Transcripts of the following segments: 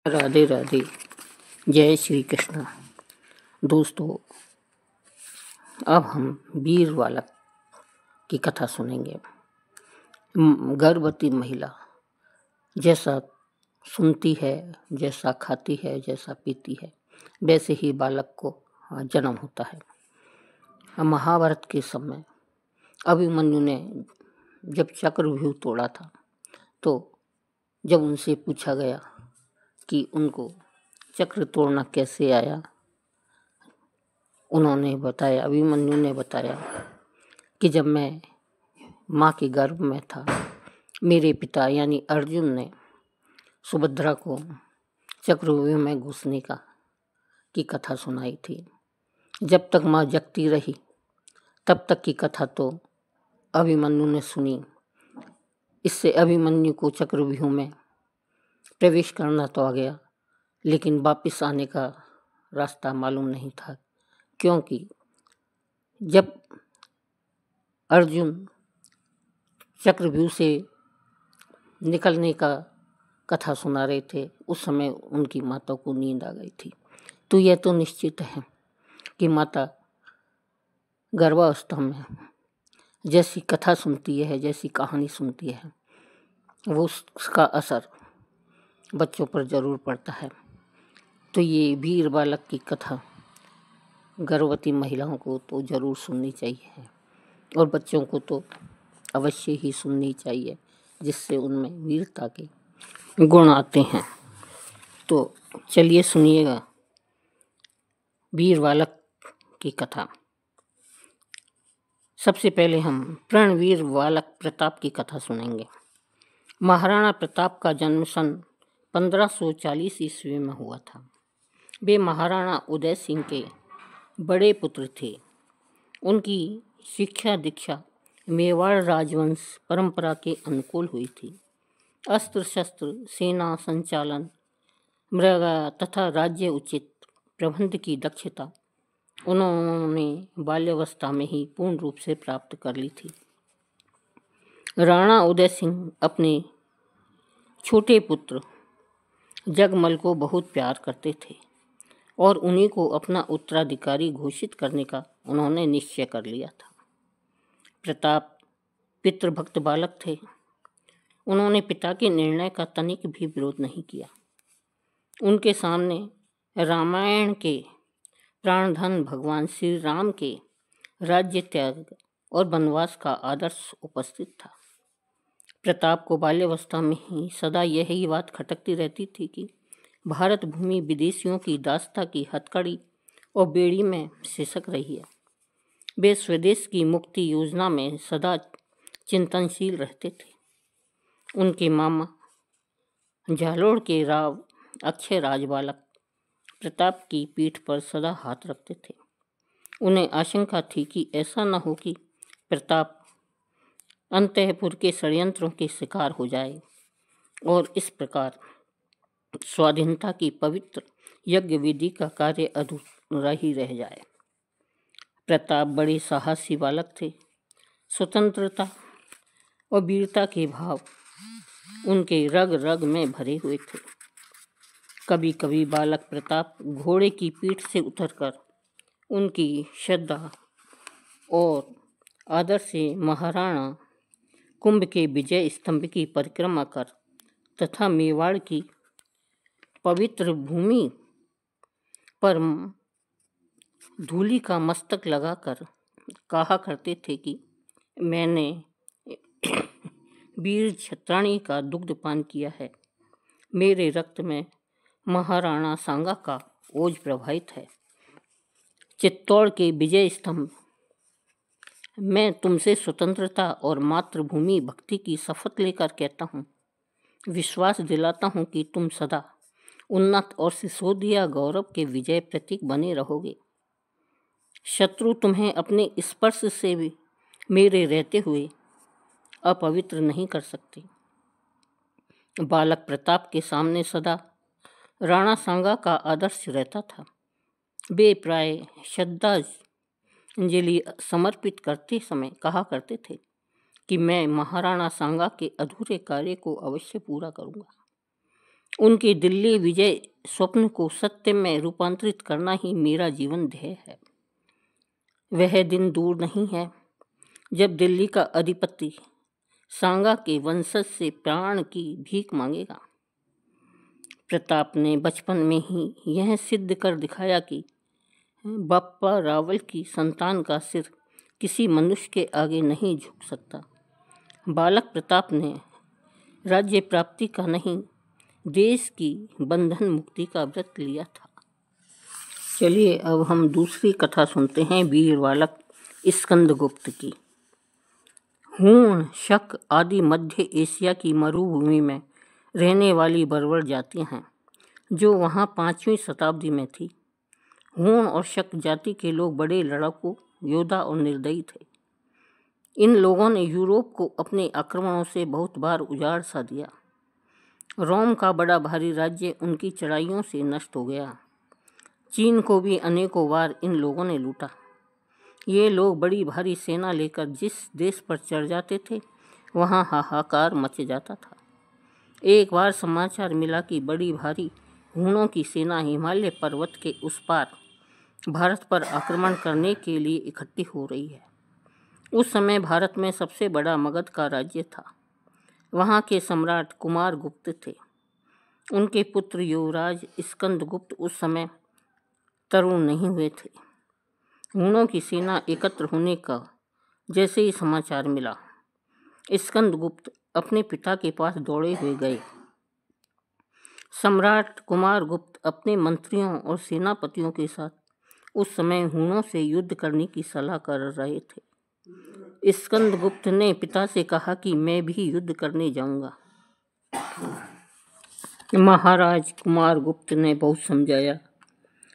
राधे राधे। जय श्री कृष्ण। दोस्तों, अब हम वीर बालक की कथा सुनेंगे। गर्भवती महिला जैसा सुनती है, जैसा खाती है, जैसा पीती है, वैसे ही बालक को जन्म होता है। महाभारत के समय अभिमन्यु ने जब चक्रव्यूह तोड़ा था, तो जब उनसे पूछा गया कि उनको चक्र तोड़ना कैसे आया, अभिमन्यु ने बताया कि जब मैं माँ के गर्भ में था, मेरे पिता यानी अर्जुन ने सुभद्रा को चक्रव्यूह में घुसने की कथा सुनाई थी। जब तक माँ जगती रही तब तक की कथा तो अभिमन्यु ने सुनी। इससे अभिमन्यु को चक्रव्यूह में प्रवेश करना तो आ गया, लेकिन वापस आने का रास्ता मालूम नहीं था, क्योंकि जब अर्जुन चक्रव्यूह से निकलने का कथा सुना रहे थे, उस समय उनकी माता को नींद आ गई थी। तो यह तो निश्चित है कि माता गर्भावस्था में जैसी कथा सुनती है, जैसी कहानी सुनती है, वो उसका असर बच्चों पर जरूर पड़ता है। तो ये वीर बालक की कथा गर्भवती महिलाओं को तो जरूर सुननी चाहिए, और बच्चों को तो अवश्य ही सुननी चाहिए, जिससे उनमें वीरता के गुण आते हैं। तो चलिए सुनिएगा वीर बालक की कथा। सबसे पहले हम प्रणवीर बालक प्रताप की कथा सुनेंगे। महाराणा प्रताप का जन्म सन 1540 ईस्वी में हुआ था। वे महाराणा उदय सिंह के बड़े पुत्र थे। उनकी शिक्षा दीक्षा मेवाड़ राजवंश परंपरा के अनुकूल हुई थी। अस्त्र शस्त्र, सेना संचालन, मृगा तथा राज्य उचित प्रबंध की दक्षता उन्होंने बाल्यावस्था में ही पूर्ण रूप से प्राप्त कर ली थी। राणा उदय सिंह अपने छोटे पुत्र जगमल को बहुत प्यार करते थे और उन्हीं को अपना उत्तराधिकारी घोषित करने का उन्होंने निश्चय कर लिया था। प्रताप पितृभक्त बालक थे। उन्होंने पिता के निर्णय का तनिक भी विरोध नहीं किया। उनके सामने रामायण के प्राणधन भगवान श्री राम के राज्य त्याग और वनवास का आदर्श उपस्थित था। प्रताप को बाल्यावस्था में ही सदा यही बात खटकती रहती थी कि भारत भूमि विदेशियों की दास्ता की हथकड़ी और बेड़ी में सिसक रही है। वे स्वदेश की मुक्ति योजना में सदा चिंतनशील रहते थे। उनके मामा जालोर के राव अक्षय राज बालक प्रताप की पीठ पर सदा हाथ रखते थे। उन्हें आशंका थी कि ऐसा न हो कि प्रताप अंतःपुर के षड्यंत्रों के शिकार हो जाए और इस प्रकार स्वाधीनता की पवित्र यज्ञ विधि का कार्य अधूरा ही रह जाए। प्रताप बड़े साहसी बालक थे। स्वतंत्रता और वीरता के भाव उनके रग रग में भरे हुए थे। कभी कभी बालक प्रताप घोड़े की पीठ से उतरकर उनकी श्रद्धा और आदर से महाराणा कुंभ के विजय स्तंभ की परिक्रमा कर तथा मेवाड़ की पवित्र भूमि पर धूलि का मस्तक लगाकर कहा करते थे कि मैंने वीर छत्राणी का दुग्ध पान किया है। मेरे रक्त में महाराणा सांगा का ओज प्रवाहित है। चित्तौड़ के विजय स्तंभ, मैं तुमसे स्वतंत्रता और मातृभूमि भक्ति की शपथ लेकर कहता हूँ, विश्वास दिलाता हूँ कि तुम सदा उन्नत और सिसोदिया गौरव के विजय प्रतीक बने रहोगे। शत्रु तुम्हें अपने स्पर्श से भी मेरे रहते हुए अपवित्र नहीं कर सकते। बालक प्रताप के सामने सदा राणा सांगा का आदर्श रहता था। वे प्राय श्रद्धांजलि समर्पित करते समय कहा करते थे कि मैं महाराणा सांगा के अधूरे कार्य को अवश्य पूरा करूंगा। उनके दिल्ली विजय स्वप्न को सत्य में रूपांतरित करना ही मेरा जीवन ध्येय है। वह दिन दूर नहीं है जब दिल्ली का अधिपति सांगा के वंशज से प्राण की भीख मांगेगा। प्रताप ने बचपन में ही यह सिद्ध कर दिखाया कि बप्पा रावल की संतान का सिर किसी मनुष्य के आगे नहीं झुक सकता। बालक प्रताप ने राज्य प्राप्ति का नहीं, देश की बंधन मुक्ति का व्रत लिया था। चलिए अब हम दूसरी कथा सुनते हैं वीर बालक स्कंदगुप्त की। हूण, शक आदि मध्य एशिया की मरुभूमि में रहने वाली बर्बर जातियां हैं जो वहां 5वीं शताब्दी में थी। हूण और शक जाति के लोग बड़े लड़ाकू, योद्धा और निर्दयी थे। इन लोगों ने यूरोप को अपने आक्रमणों से बहुत बार उजाड़ सा दिया। रोम का बड़ा भारी राज्य उनकी चढ़ाइयों से नष्ट हो गया। चीन को भी अनेकों बार इन लोगों ने लूटा। ये लोग बड़ी भारी सेना लेकर जिस देश पर चढ़ जाते थे वहाँ हाहाकार मच जाता था। एक बार समाचार मिला कि बड़ी भारी हूणों की सेना हिमालय पर्वत के उस पार भारत पर आक्रमण करने के लिए इकट्ठी हो रही है। उस समय भारत में सबसे बड़ा मगध का राज्य था। वहाँ के सम्राट कुमारगुप्त थे। उनके पुत्र युवराज स्कंदगुप्त उस समय तरुण नहीं हुए थे। हूणों की सेना एकत्र होने का जैसे ही समाचार मिला, स्कंदगुप्त अपने पिता के पास दौड़े हुए गए। सम्राट कुमारगुप्त अपने मंत्रियों और सेनापतियों के साथ उस समय हूणों से युद्ध करने की सलाह कर रहे थे। स्कंदगुप्त ने पिता से कहा कि मैं भी युद्ध करने जाऊंगा। महाराज कुमारगुप्त ने बहुत समझाया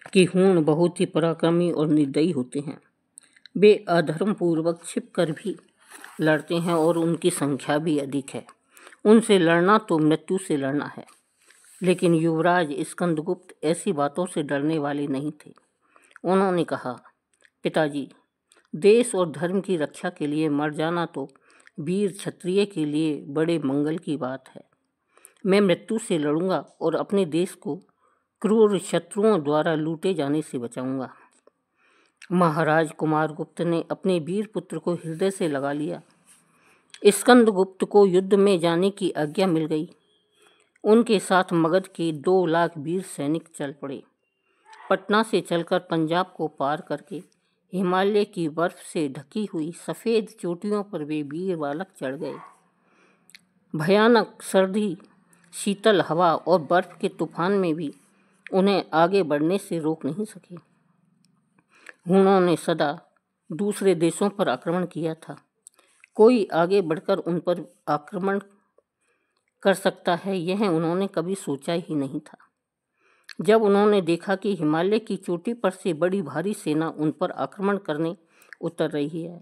कि हूण बहुत ही पराक्रमी और निर्दयी होते हैं। वे अधर्म पूर्वक छिप कर भी लड़ते हैं और उनकी संख्या भी अधिक है। उनसे लड़ना तो मृत्यु से लड़ना है। लेकिन युवराज स्कंदगुप्त ऐसी बातों से डरने वाले नहीं थे। उन्होंने कहा, पिताजी, देश और धर्म की रक्षा के लिए मर जाना तो वीर क्षत्रिय के लिए बड़े मंगल की बात है। मैं मृत्यु से लड़ूंगा और अपने देश को क्रूर शत्रुओं द्वारा लूटे जाने से बचाऊंगा। महाराज कुमारगुप्त ने अपने वीर पुत्र को हृदय से लगा लिया। स्कंदगुप्त को युद्ध में जाने की आज्ञा मिल गई। उनके साथ मगध के 2 लाख वीर सैनिक चल पड़े। पटना से चलकर पंजाब को पार करके हिमालय की बर्फ से ढकी हुई सफ़ेद चोटियों पर वे वीर बालक चढ़ गए। भयानक सर्दी, शीतल हवा और बर्फ के तूफान में भी उन्हें आगे बढ़ने से रोक नहीं सके। हूणों ने सदा दूसरे देशों पर आक्रमण किया था। कोई आगे बढ़कर उन पर आक्रमण कर सकता है, यह उन्होंने कभी सोचा ही नहीं था। जब उन्होंने देखा कि हिमालय की चोटी पर से बड़ी भारी सेना उन पर आक्रमण करने उतर रही है,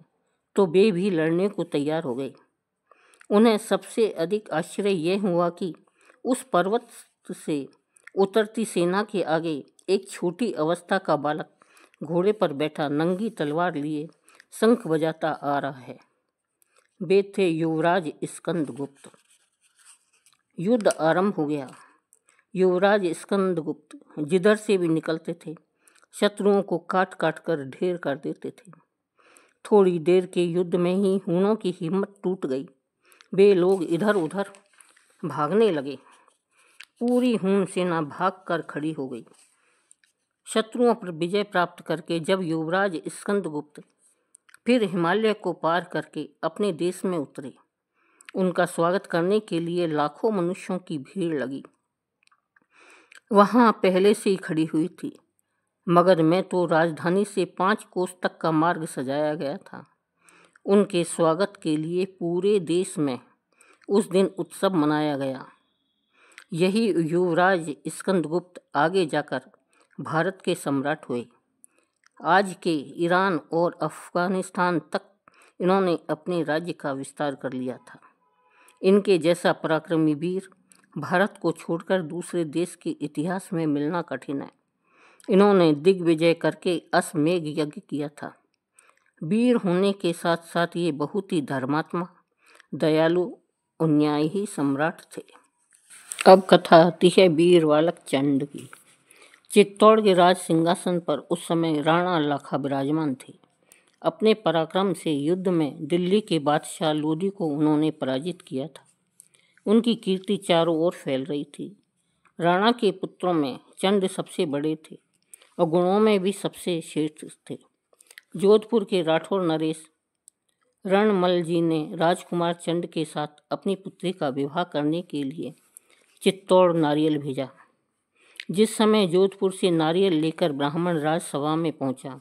तो वे भी लड़ने को तैयार हो गए। उन्हें सबसे अधिक आश्चर्य यह हुआ कि उस पर्वत से उतरती सेना के आगे एक छोटी अवस्था का बालक घोड़े पर बैठा नंगी तलवार लिए शंख बजाता आ रहा है। वे थे युवराज स्कंदगुप्त। युद्ध आरंभ हो गया। युवराज स्कंदगुप्त जिधर से भी निकलते थे शत्रुओं को काट काट कर ढेर कर देते थे। थोड़ी देर के युद्ध में ही हूणों की हिम्मत टूट गई। वे लोग इधर उधर भागने लगे। पूरी हूण सेना भागकर खड़ी हो गई। शत्रुओं पर विजय प्राप्त करके जब युवराज स्कंदगुप्त फिर हिमालय को पार करके अपने देश में उतरे, उनका स्वागत करने के लिए लाखों मनुष्यों की भीड़ लगी। वहां पहले से ही खड़ी हुई थी। मगध में तो राजधानी से 5 कोस तक का मार्ग सजाया गया था। उनके स्वागत के लिए पूरे देश में उस दिन उत्सव मनाया गया। यही युवराज स्कंदगुप्त आगे जाकर भारत के सम्राट हुए। आज के ईरान और अफगानिस्तान तक इन्होंने अपने राज्य का विस्तार कर लिया था। इनके जैसा पराक्रमी वीर भारत को छोड़कर दूसरे देश के इतिहास में मिलना कठिन है। इन्होंने दिग्विजय करके अश्वमेध यज्ञ किया था। वीर होने के साथ साथ ये बहुत ही धर्मात्मा, दयालु और न्यायी सम्राट थे। अब कथा आती है वीर बालक चंड की। चित्तौड़ के राज सिंहासन पर उस समय राणा लाखा विराजमान थे। अपने पराक्रम से युद्ध में दिल्ली के बादशाह लोदी को उन्होंने पराजित किया था। उनकी कीर्ति चारों ओर फैल रही थी। राणा के पुत्रों में चंड सबसे बड़े थे और गुणों में भी सबसे श्रेष्ठ थे। जोधपुर के राठौर नरेश रणमल जी ने राजकुमार चंद के साथ अपनी पुत्री का विवाह करने के लिए चित्तौड़ नारियल भेजा। जिस समय जोधपुर से नारियल लेकर ब्राह्मण राजसभा में पहुंचा,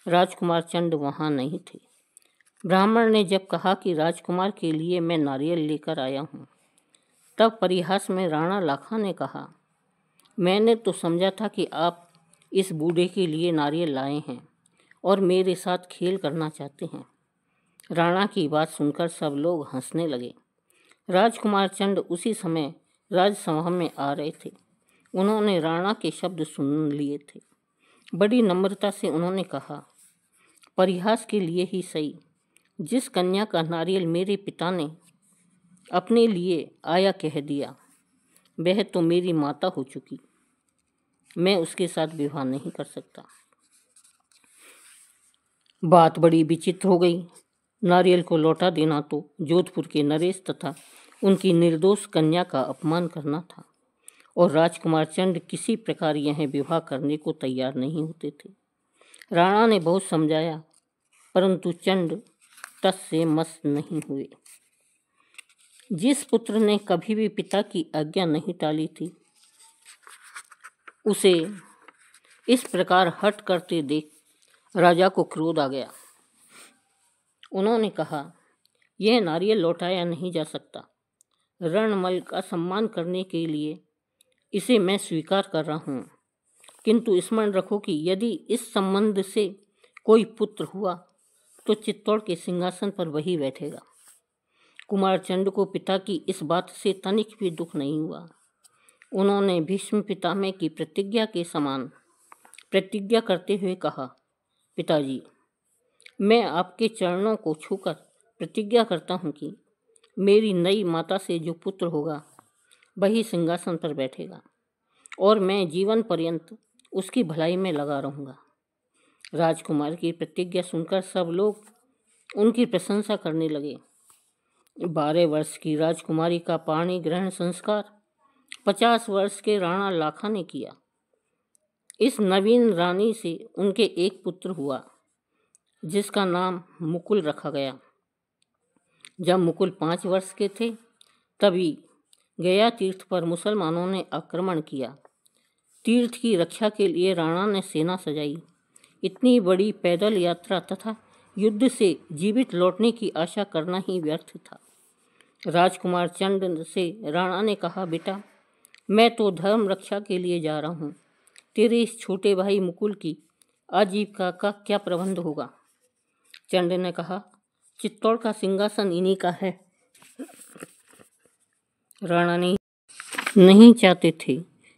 राजकुमार चंद वहां नहीं थे। ब्राह्मण ने जब कहा कि राजकुमार के लिए मैं नारियल लेकर आया हूं, तब परिहास में राणा लाखा ने कहा, मैंने तो समझा था कि आप इस बूढ़े के लिए नारियल लाए हैं और मेरे साथ खेल करना चाहते हैं। राणा की बात सुनकर सब लोग हंसने लगे। राजकुमार चंद उसी समय राजसभा में आ रहे थे। उन्होंने राणा के शब्द सुन लिए थे। बड़ी नम्रता से उन्होंने कहा, परिहास के लिए ही सही, जिस कन्या का नारियल मेरे पिता ने अपने लिए आया कह दिया, वह तो मेरी माता हो चुकी। मैं उसके साथ विवाह नहीं कर सकता। बात बड़ी विचित्र हो गई। नारियल को लौटा देना तो जोधपुर के नरेश तथा उनकी निर्दोष कन्या का अपमान करना था और राजकुमार चंद किसी प्रकार यह विवाह करने को तैयार नहीं होते थे। राणा ने बहुत समझाया, परंतु चंद टस से मस नहीं हुए। जिस पुत्र ने कभी भी पिता की आज्ञा नहीं टाली थी, उसे इस प्रकार हट करते देख राजा को क्रोध आ गया। उन्होंने कहा, यह नारियल लौटाया नहीं जा सकता। रणमल का सम्मान करने के लिए इसे मैं स्वीकार कर रहा हूँ, किंतु स्मरण रखो कि यदि इस संबंध से कोई पुत्र हुआ तो चित्तौड़ के सिंहासन पर वही बैठेगा। कुमार चंद को पिता की इस बात से तनिक भी दुख नहीं हुआ। उन्होंने भीष्म पितामह की प्रतिज्ञा के समान प्रतिज्ञा करते हुए कहा, पिताजी, मैं आपके चरणों को छूकर प्रतिज्ञा करता हूँ कि मेरी नई माता से जो पुत्र होगा वही सिंहासन पर बैठेगा और मैं जीवन पर्यंत उसकी भलाई में लगा रहूँगा। राजकुमार की प्रतिज्ञा सुनकर सब लोग उनकी प्रशंसा करने लगे। 12 वर्ष की राजकुमारी का पाणी ग्रहण संस्कार 50 वर्ष के राणा लाखा ने किया। इस नवीन रानी से उनके एक पुत्र हुआ, जिसका नाम मुकुल रखा गया। जब मुकुल 5 वर्ष के थे, तभी गया तीर्थ पर मुसलमानों ने आक्रमण किया। तीर्थ की रक्षा के लिए राणा ने सेना सजाई। इतनी बड़ी पैदल यात्रा तथा युद्ध से जीवित लौटने की आशा करना ही व्यर्थ था। राजकुमार चंद से राणा ने कहा, बेटा, मैं तो धर्म रक्षा के लिए जा रहा हूँ। तेरे इस छोटे भाई मुकुल की आजीविका का क्या प्रबंध होगा? चंद ने कहा, चित्तौड़ का सिंहासन इन्हीं का है। राणा नहीं चाहते थे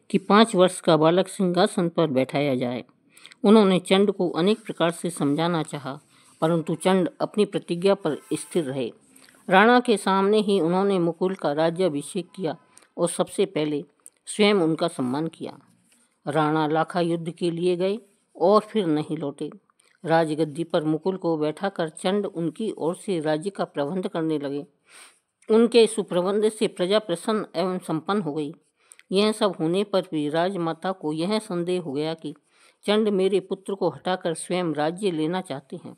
कि 5 वर्ष का बालक सिंहासन पर बैठाया जाए। उन्होंने चंद को अनेक प्रकार से समझाना चाहा, परंतु चंद अपनी प्रतिज्ञा पर स्थिर रहे। राणा के सामने ही उन्होंने मुकुल का राज्याभिषेक किया और सबसे पहले स्वयं उनका सम्मान किया। राणा लाखा युद्ध के लिए गए और फिर नहीं लौटे। राजगद्दी पर मुकुल को बैठाकर चंद उनकी ओर से राज्य का प्रबंध करने लगे। उनके सुप्रबंध से प्रजा प्रसन्न एवं संपन्न हो गई। यह सब होने पर भी राजमाता को यह संदेह हो गया कि चंद मेरे पुत्र को हटाकर स्वयं राज्य लेना चाहते हैं।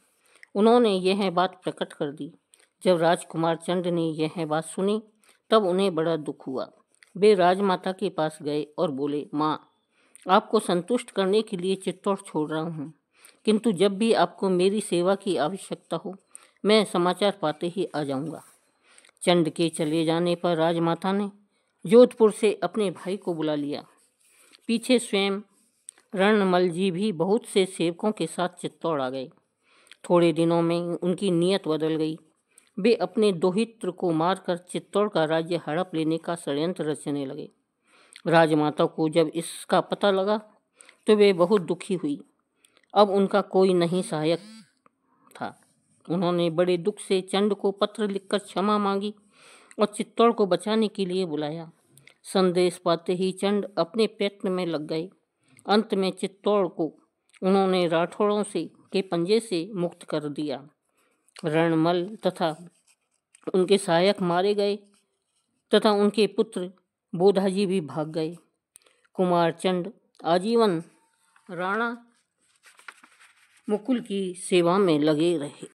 उन्होंने यह बात प्रकट कर दी। जब राजकुमार चंद ने यह बात सुनी, तब उन्हें बड़ा दुख हुआ। वे राजमाता के पास गए और बोले, माँ, आपको संतुष्ट करने के लिए चित्तौड़ छोड़ रहा हूँ, किंतु जब भी आपको मेरी सेवा की आवश्यकता हो, मैं समाचार पाते ही आ जाऊँगा। चंद के चले जाने पर राजमाता ने जोधपुर से अपने भाई को बुला लिया। पीछे स्वयं रणमल जी भी बहुत से सेवकों के साथ चित्तौड़ आ गए। थोड़े दिनों में उनकी नीयत बदल गई। वे अपने दोहित्र को मारकर चित्तौड़ का राज्य हड़प लेने का षड्यंत्र रचने लगे। राजमाता को जब इसका पता लगा तो वे बहुत दुखी हुई। अब उनका कोई नहीं सहायक था। उन्होंने बड़े दुख से चंद को पत्र लिखकर क्षमा मांगी और चित्तौड़ को बचाने के लिए बुलाया। संदेश पाते ही चंड अपने प्रयत्न में लग गए। अंत में चित्तौड़ को उन्होंने राठौड़ों के पंजे से मुक्त कर दिया। रणमल तथा उनके सहायक मारे गए तथा उनके पुत्र बोधाजी भी भाग गए। कुमार चंद आजीवन राणा मुकुल की सेवा में लगे रहे।